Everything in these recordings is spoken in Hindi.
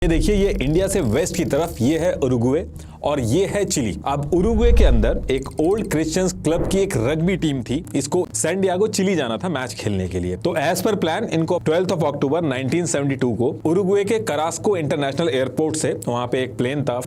ये देखिए, ये इंडिया से वेस्ट की तरफ ये है उरुग्वे और ये है चिली। अब उरुग्वे के अंदर एक ओल्ड क्रिश्चियंस क्लब की एक रग्बी टीम थी, इसको सैन डिएगो चिली जाना था मैच खेलने के लिए। तो एज पर प्लान इनको 12 अक्टूबर 1972 को उरुग्वे के करास्को इंटरनेशनल एयरपोर्ट से, वहां पे एक प्लेन था,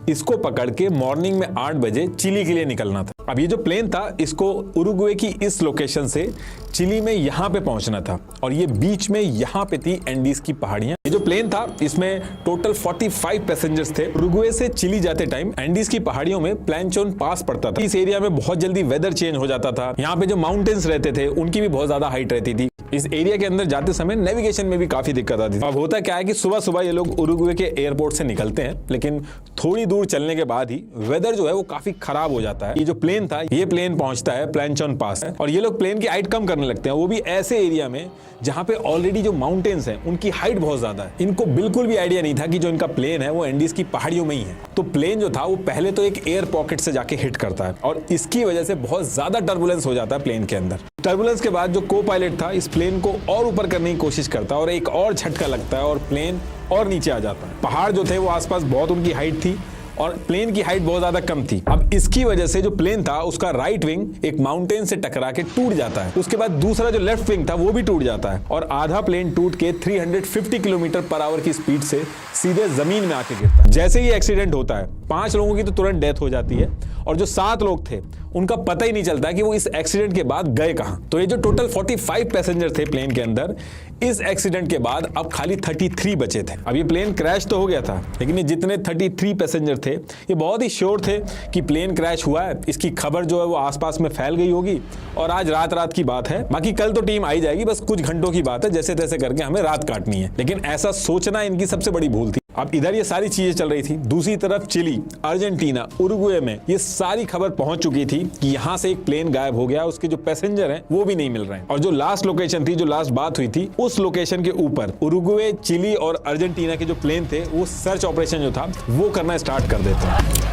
इसको पकड़ के मॉर्निंग में 8 बजे चिली के लिए निकलना था। अब ये जो प्लेन था, इसको उरुग्वे की इस लोकेशन से चिली में यहाँ पे पहुंचना था और ये बीच में यहाँ पे थी एंडीज की पहाड़ियां। ये जो प्लेन था, इसमें टोटल 45 पैसेंजर्स थे। उरुग्वे से चिली जाते टाइम एंडीज की पहाड़ियों में प्लैंचोन पास पड़ता था। इस एरिया में बहुत जल्दी वेदर चेंज हो जाता था। यहाँ पे जो माउंटेन्स रहते थे उनकी भी बहुत ज्यादा हाइट रहती थी। इस एरिया के अंदर जाते समय नेविगेशन में भी काफी दिक्कत आती थी। अब होता क्या है कि सुबह सुबह ये लोग उरुग्वे के एयरपोर्ट से निकलते हैं, लेकिन थोड़ी दूर चलने के बाद ही वेदर जो है वो काफी खराब हो जाता है। ये जो प्लेन था, ये प्लेन पहुंचता है प्लैंचोन पास है और ये लोग प्लेन की हाइट कम करने लगते हैं, वो भी ऐसे एरिया में जहां पे ऑलरेडी जो माउंटेन्स हैं उनकी हाइट बहुत ज्यादा है। इनको बिल्कुल भी आइडिया नहीं था कि जो इनका प्लेन है वो एंडीज की पहाड़ियों में ही है। तो प्लेन जो था वो पहले तो एक एयर पॉकेट से जाके हिट करता है और इसकी वजह से बहुत ज्यादा टर्बुलेंस हो जाता है प्लेन के अंदर। टर्बुलेंस के बाद जो को पायलट था इस प्लेन को और ऊपर करने की कोशिश करता है और एक और झटका लगता है और प्लेन और नीचे आ जाता है। पहाड़ जो थे वो आसपास बहुत उनकी हाइट थी और प्लेन की हाइट बहुत ज्यादा कम थी। अब इसकी वजह से जो प्लेन था उसका राइट विंग एक माउंटेन से टकरा के टूट जाता है। उसके बाद दूसरा जो लेफ्ट विंग था वो भी टूट जाता है और आधा प्लेन टूट के 350 किलोमीटर पर आवर की स्पीड से सीधे जमीन में आके गिरता है। जैसे ही एक्सीडेंट होता है, 5 लोगों की तो तुरंत डेथ हो जाती है और जो 7 लोग थे उनका पता ही नहीं चलता कि वो इस एक्सीडेंट के बाद गए कहां। तो ये जो टोटल 45 पैसेंजर थे प्लेन के अंदर, इस एक्सीडेंट के बाद अब खाली 33 बचे थे। अब ये प्लेन क्रैश तो हो गया था, लेकिन ये जितने 33 पैसेंजर थे ये बहुत ही श्योर थे कि प्लेन क्रैश हुआ है। इसकी खबर जो है वो आसपास में फैल गई होगी और आज रात की बात है। बाकी कल तो टीम आई जाएगी, बस कुछ घंटों की बात है, जैसे तैसे करके हमें रात काटनी है। लेकिन ऐसा सोचना इनकी सबसे बड़ी भूल थी। अब इधर ये सारी चीजें चल रही थी, दूसरी तरफ चिली, अर्जेंटीना, उरुग्वे में ये सारी खबर पहुंच चुकी थी कि यहाँ से एक प्लेन गायब हो गया, उसके जो पैसेंजर हैं वो भी नहीं मिल रहे हैं। और जो लास्ट लोकेशन थी, जो लास्ट बात हुई थी, उस लोकेशन के ऊपर उरुग्वे, चिली और अर्जेंटीना के जो प्लेन थे वो सर्च ऑपरेशन जो था वो करना स्टार्ट कर देते हैं।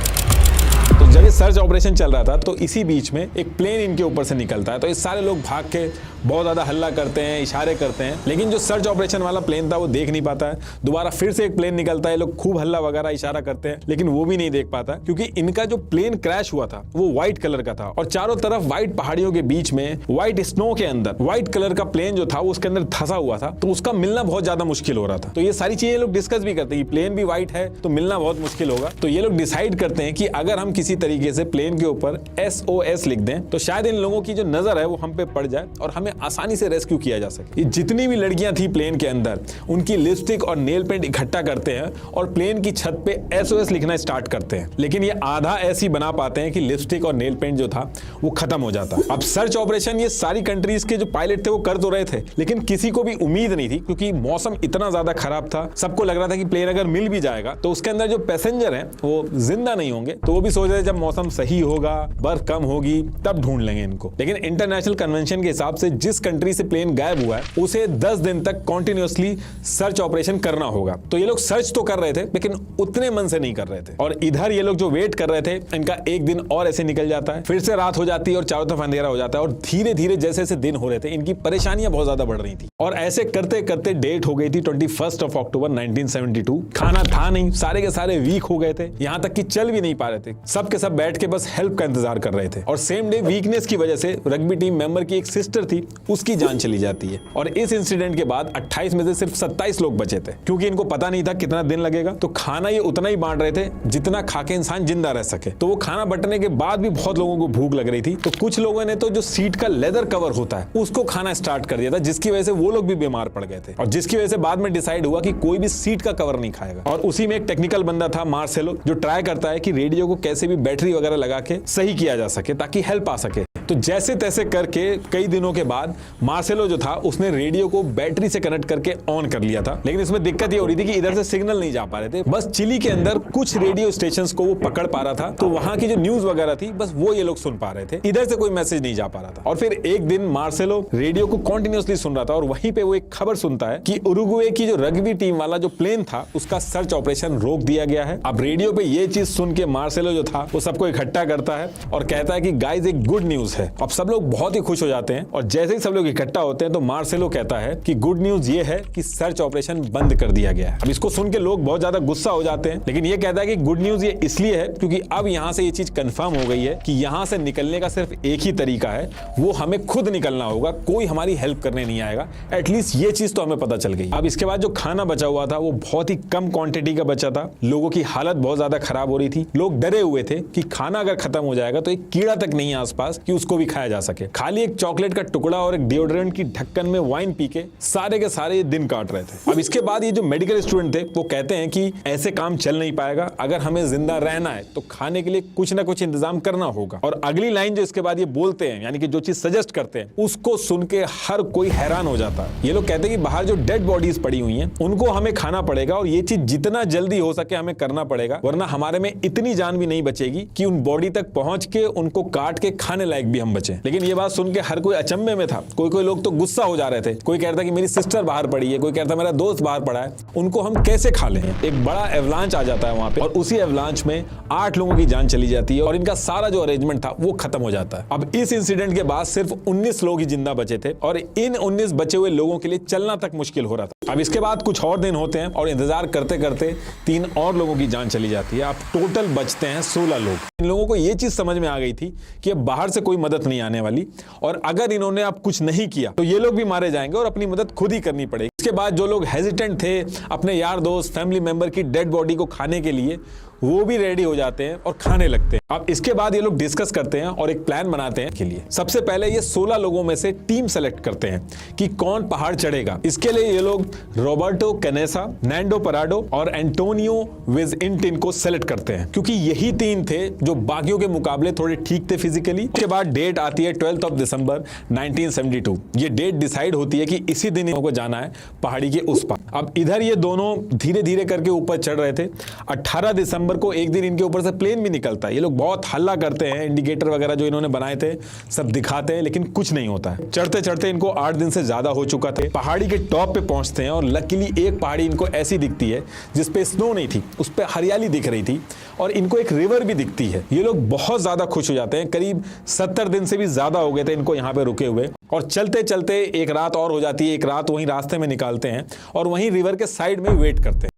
तो जब ये सर्च ऑपरेशन चल रहा था तो इसी बीच में एक प्लेन इनके ऊपर से निकलता है। तो ये सारे लोग भाग के बहुत ज्यादा हल्ला करते हैं, इशारे करते हैं, लेकिन जो सर्च ऑपरेशन वाला प्लेन था वो देख नहीं पाता है। दोबारा फिर से एक प्लेन निकलता है, लोग खूब हल्ला वगैरह इशारा करते हैं, लेकिन वो भी नहीं देख पाता क्योंकि इनका जो प्लेन क्रैश हुआ था वो व्हाइट कलर का था और चारों तरफ व्हाइट पहाड़ियों के बीच में व्हाइट स्नो के अंदर व्हाइट कलर का प्लेन जो था उसके अंदर धंसा हुआ था, तो उसका मिलना बहुत ज्यादा मुश्किल हो रहा था। तो ये सारी चीजें लोग डिस्कस भी करते हैं, प्लेन भी व्हाइट है तो मिलना बहुत मुश्किल होगा। तो ये लोग डिसाइड करते हैं कि अगर हम किसी तरीके से प्लेन के ऊपर SOS लिख दें तो शायद इन लोगों की जो नजर है वो हम पे पड़ जाए और हमें आसानी से रेस्क्यू किया जा सके। ये जितनी भी लड़कियां थी प्लेन के अंदर, उनकी लिपस्टिक और नेल पेंट इकट्ठा करते हैं और प्लेन की छत पे SOS लिखना स्टार्ट करते हैं, लेकिन ये आधा ऐसी बना पाते हैं कि लिपस्टिक और नेल पेंट जो था वो खत्म हो जाता है। अब सर्च ऑपरेशन ये सारी कंट्रीज के जो पायलट थे वो कर तो रहे थे, लेकिन किसी को भी उम्मीद नहीं थी क्योंकि मौसम इतना ज्यादा खराब था। सबको लग रहा था कि प्लेन अगर मिल भी जाएगा तो उसके अंदर जो पैसेंजर हैं वो जिंदा नहीं होंगे। तो वो भी सोच रहे जब मौसम सही होगा, बर्फ कम होगी, तब ढूंढ लेंगे इनको। लेकिन इंटरनेशनल कन्वेंशन के हिसाब से जिस कंट्री से प्लेन गायब हुआ है उसे 10 दिन तक कॉन्टिन्यूअसली सर्च ऑपरेशन करना होगा। तो ये लोग सर्च तो कर रहे थे लेकिन उतने मन से नहीं कर रहे थे और इधर ये लोग जो वेट कर रहे थे, इनका एक दिन और ऐसे निकल जाता है, फिर से रात हो जाती है और चारों तरफ अंधेरा हो जाता है और धीरे धीरे जैसे जैसे दिन हो रहे थे इनकी परेशानियां बहुत ज्यादा बढ़ रही थी और ऐसे करते करते डेट हो गई थी 21 अक्टूबर 1972। खाना था नहीं, सारे के सारे वीक हो गए थे, यहां तक कि चल भी नहीं पा रहे थे। सब के सब बैठ के बस हेल्प का इंतजार कर रहे थे और सेम डे वीकनेस की वजह से रग्बी टीम मेंबर की एक सिस्टर थी, उसकी जान चली जाती है और इस इंसिडेंट के बाद 28 में से सिर्फ 27 लोग बचे थे क्योंकि इनको पता नहीं था कितना दिन लगेगा। तो खाना ये उतना ही बांट रहे थे जितना खा के इंसान जिंदा रह सके। तो वो खाना बंटने के बाद भी बहुत लोगों को भूख लग रही थी, तो कुछ लोगों ने तो जो सीट का लेदर कवर होता है उसको खाना स्टार्ट कर दिया था, जिसकी वजह से वो लोग भी बीमार पड़ गए थे और जिसकी वजह से बाद में डिसाइड हुआ कि कोई भी सीट का कवर नहीं खाएगा। और उसी में एक टेक्निकल बंदा था मार्सेलो, जो ट्राई करता है कि रेडियो को कैसे भी बैटरी वगैरह लगा के सही किया जा सके ताकि हेल्प आ सके। तो जैसे तैसे करके कई दिनों के बाद मार्सेलो जो था उसने रेडियो को बैटरी से कनेक्ट करके ऑन कर लिया था, लेकिन इसमें दिक्कत ये हो रही थी कि इधर से सिग्नल नहीं जा पा रहे थे। बस चिली के अंदर कुछ रेडियो स्टेशंस को वो पकड़ पा रहा था, तो वहां की जो न्यूज वगैरह थी बस वो ये लोग सुन पा रहे थे, इधर से कोई मैसेज नहीं जा पा रहा था। और फिर एक दिन मार्सेलो रेडियो को कंटिन्यूअसली सुन रहा था और वहीं पे वो एक खबर सुनता है कि उरुग्वे की जो रग्बी टीम वाला जो प्लेन था उसका सर्च ऑपरेशन रोक दिया गया है। अब रेडियो पे ये चीज सुन के मार्सेलो जो था वो सबको इकट्ठा करता है और कहता है कि गाइस एक गुड न्यूज है, है। अब सब लोग बहुत ही खुश हो जाते हैं और जैसे ही सब लोग इकट्ठा होते हैं तो मार्सेलो कहता है कि गुड न्यूज ये है कि सर्च ऑपरेशन बंद कर दिया गया है। अब इसको सुन के लोग बहुत ज्यादा गुस्सा हो जाते हैं, लेकिन ये कहता है कि गुड न्यूज ये इसलिए है क्योंकि अब यहां से ये चीज कंफर्म हो गई है कि यहां से निकलने का सिर्फ एक ही तरीका है, वो हमें खुद निकलना होगा, कोई हमारी हेल्प करने नहीं आएगा। एटलीस्ट ये चीज तो हमें पता चल गई। अब इसके बाद जो खाना बचा हुआ था वो बहुत ही कम क्वांटिटी का बचा था। लोगों की हालत बहुत ज्यादा खराब हो रही थी। लोग डरे हुए थे कि खाना अगर खत्म हो जाएगा तो एक कीड़ा तक नहीं है आसपास कि उसको भी खाया जा सके। खाली एक चॉकलेट का टुकड़ा और एक डिओड्रेंट की ढक्कन में वाइन पी के सारे के सारे ये दिन काट रहे थे। अब इसके बाद ये जो मेडिकल स्टूडेंट थे वो कहते हैं कि ऐसे काम चल नहीं पाएगा, अगर हमें जिंदा रहना है तो खाने के लिए कुछ ना कुछ इंतजाम करना होगा। और अगली लाइन जो इसके बाद ये बोलते हैं, यानी कि जो चीज सजेस्ट करते हैं, उसको सुन के हर कोई हैरान हो जाता है। ये लोग कहते हैं कि बाहर जो डेड बॉडीज पड़ी हुई हैं उनको हमें खाना पड़ेगा और ये चीज जितना जल्दी हो सके हमें करना पड़ेगा, वरना हमारे में इतनी जान भी नहीं बचेगी कि उन बॉडी तक पहुंच के उनको काट के खाने लायक भी हम बचे। लेकिन ये बात सुन के हर कोई अचंभे में था। कोई लोग तो गुस्सा हो जा रहे थे। कोई कहता कि मेरी सिस्टर बाहर पड़ी है, कोई कहता मेरा दोस्त बाहर पड़ा है, उनको हम कैसे खा लें। एक बड़ा एवलांच आ जाता है वहां पे और उसी एवलांच में 8 लोगों की जान चली जाती है और इनका सारा जो अरेंजमेंट था वो खत्म हो जाता है। अब इस इंसिडेंट के बाद सिर्फ 19 लोग ही जिंदा बचे थे और इन 19 बचे हुए लोगों के लिए चलना तक मुश्किल हो रहा था। अब इसके बाद कुछ और दिन होते हैं और इंतजार करते करते 3 और लोगों की जान चली जाती है। अब टोटल बचते हैं 16 लोग। इन लोगों को ये चीज समझ में आ गई थी कि अब बाहर से कोई मदद नहीं आने वाली और अगर इन्होंने अब कुछ नहीं किया तो ये लोग भी मारे जाएंगे और अपनी मदद खुद ही करनी पड़ेगी। इसके बाद जो लोग हेजिटेंट थे अपने यार दोस्त फैमिली मेंबर की डेड बॉडी को खाने के लिए, वो भी रेडी हो जाते हैं और खाने लगते हैं। अब इसके बाद ये लोग डिस्कस करते हैं और एक प्लान बनाते हैं के लिए। सबसे पहले ये 16 लोगों में से टीम सेलेक्ट करते हैं कि कौन पहाड़ चढ़ेगा। इसके लिए ये लोग रॉबर्टो कैनेसा, नैंडो पराडो और एंटोनियो विज़इंटिन को सेलेक्ट करते हैं क्योंकि यही 3 थे जो बाकियों के मुकाबले थोड़े ठीक थे फिजिकली। उसके बाद डेट आती है 12 दिसंबर 1972। ये डेट डिसाइड होती है कि इसी दिन इनको जाना है पहाड़ी के उस पार। अब इधर ये दोनों धीरे धीरे करके ऊपर चढ़ रहे थे। 18 दिसंबर को एक दिन इनके ऊपर से प्लेन भी निकलता है। ये लोग बहुत हल्ला करते हैं, इंडिकेटर वगैरह जो इन्होंने बनाए थे सब दिखाते हैं, लेकिन कुछ नहीं होता है। चढ़ते चढ़ते इनको 8 दिन से ज्यादा हो चुका था। पहाड़ी के टॉप पे पहुंचते हैं और लकीली एक पहाड़ी इनको ऐसी दिखती है जिसपे स्नो नहीं थी, उस पे हरियाली दिख रही थी और इनको एक रिवर भी दिखती है। ये लोग बहुत ज्यादा खुश हो जाते हैं। करीब 70 दिन से भी ज्यादा हो गए थे इनको यहाँ पे रुके हुए और चलते चलते एक रात और हो जाती है। एक रात वहीं रास्ते में निकालते हैं और वहीं रिवर के साइड में वेट करते हैं।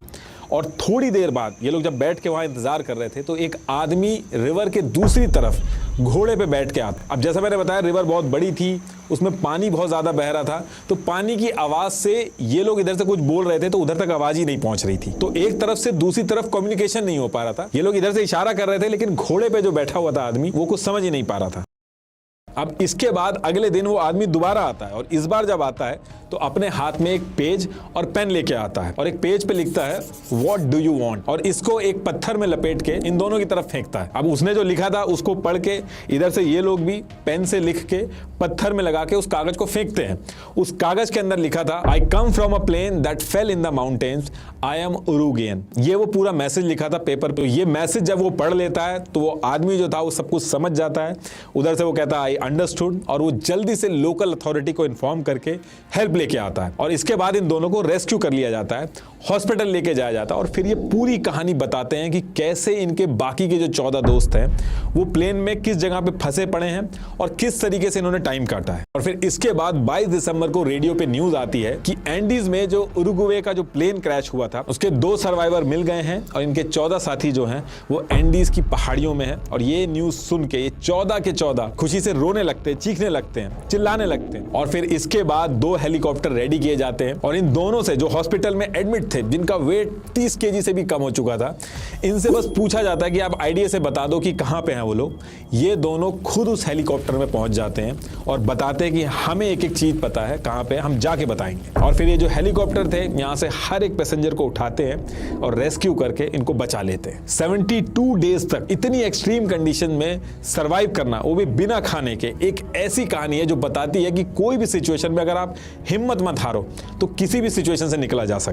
और थोड़ी देर बाद ये लोग जब बैठ के वहां इंतजार कर रहे थे तो एक आदमी रिवर के दूसरी तरफ घोड़े पे बैठ के आता। अब जैसा मैंने बताया रिवर बहुत बड़ी थी, उसमें पानी बहुत ज्यादा बह रहा था, तो पानी की आवाज से ये लोग इधर से कुछ बोल रहे थे तो उधर तक आवाज ही नहीं पहुंच रही थी। तो एक तरफ से दूसरी तरफ कम्युनिकेशन नहीं हो पा रहा था। ये लोग इधर से इशारा कर रहे थे लेकिन घोड़े पे जो बैठा हुआ था आदमी वो कुछ समझ ही नहीं पा रहा था। अब इसके बाद अगले दिन वो आदमी दोबारा आता है और इस बार जब आता है तो अपने हाथ में एक पेज और पेन लेके आता है और एक पेज पे लिखता है व्हाट डू यू वांट और इसको एक पत्थर में लपेट के इन दोनों की तरफ फेंकता है। अब उसने जो लिखा था उसको पढ़ के इधर से ये लोग भी पेन से लिख के पत्थर में लगा के उस कागज को फेंकते हैं। उस कागज के अंदर लिखा था I came from a plane that fell in the mountains, I am Uruguayan. ये वो पूरा मैसेज लिखा था पेपर पे। ये मैसेज जब वो पढ़ लेता है तो वो आदमी जो था वो सब कुछ समझ जाता है। उधर से वो कहता है आई अंडरस्टूड और वो जल्दी से लोकल अथॉरिटी को इन्फॉर्म करके हेल्प लेके आता है और इसके बाद इन दोनों को रेस्क्यू कर लिया जाता है, हॉस्पिटल लेके जाया जाता है और फिर ये पूरी कहानी बताते हैं कि कैसे इनके बाकी के जो 14 दोस्त हैं वो प्लेन में किस जगह पे फंसे पड़े हैं और किस तरीके से इन्होंने टाइम काटा है। और फिर इसके बाद 22 दिसंबर को रेडियो पे न्यूज आती है कि एंडीज में जो उरुग्वे का जो प्लेन क्रैश हुआ था उसके 2 सर्वाइवर मिल गए हैं और इनके 14 साथी जो हैं वो एंडीज की पहाड़ियों में है। और ये न्यूज सुन के ये 14 के 14 खुशी से रोने लगते हैं, चीखने लगते हैं, चिल्लाने लगते हैं। और फिर इसके बाद 2 हेलीकॉप्टर रेडी किए जाते हैं और इन दोनों से जो हॉस्पिटल में एडमिट थे जिनका वेट 30 केजी से भी कम हो चुका था, इनसे बस पूछा जाता है कि आप आइडिया से बता दो कि कहां पे हैं वो लोग। ये दोनों खुद उस हेलीकॉप्टर में पहुंच जाते हैं और बताते हैं कि हमें एक एक चीज पता है, कहां पे हम जाके बताएंगे। और फिर ये जो हेलीकॉप्टर थे यहां से हर एक पैसेंजर को उठाते हैं और रेस्क्यू करके इनको बचा लेते हैं। 72 डेज तक इतनी एक्सट्रीम कंडीशन में सर्वाइव करना, वो भी बिना खाने के, एक ऐसी कहानी है जो बताती है कि कोई भी सिचुएशन में अगर आप हिम्मत मत हारो तो किसी भी सिचुएशन से निकला जा सकता है।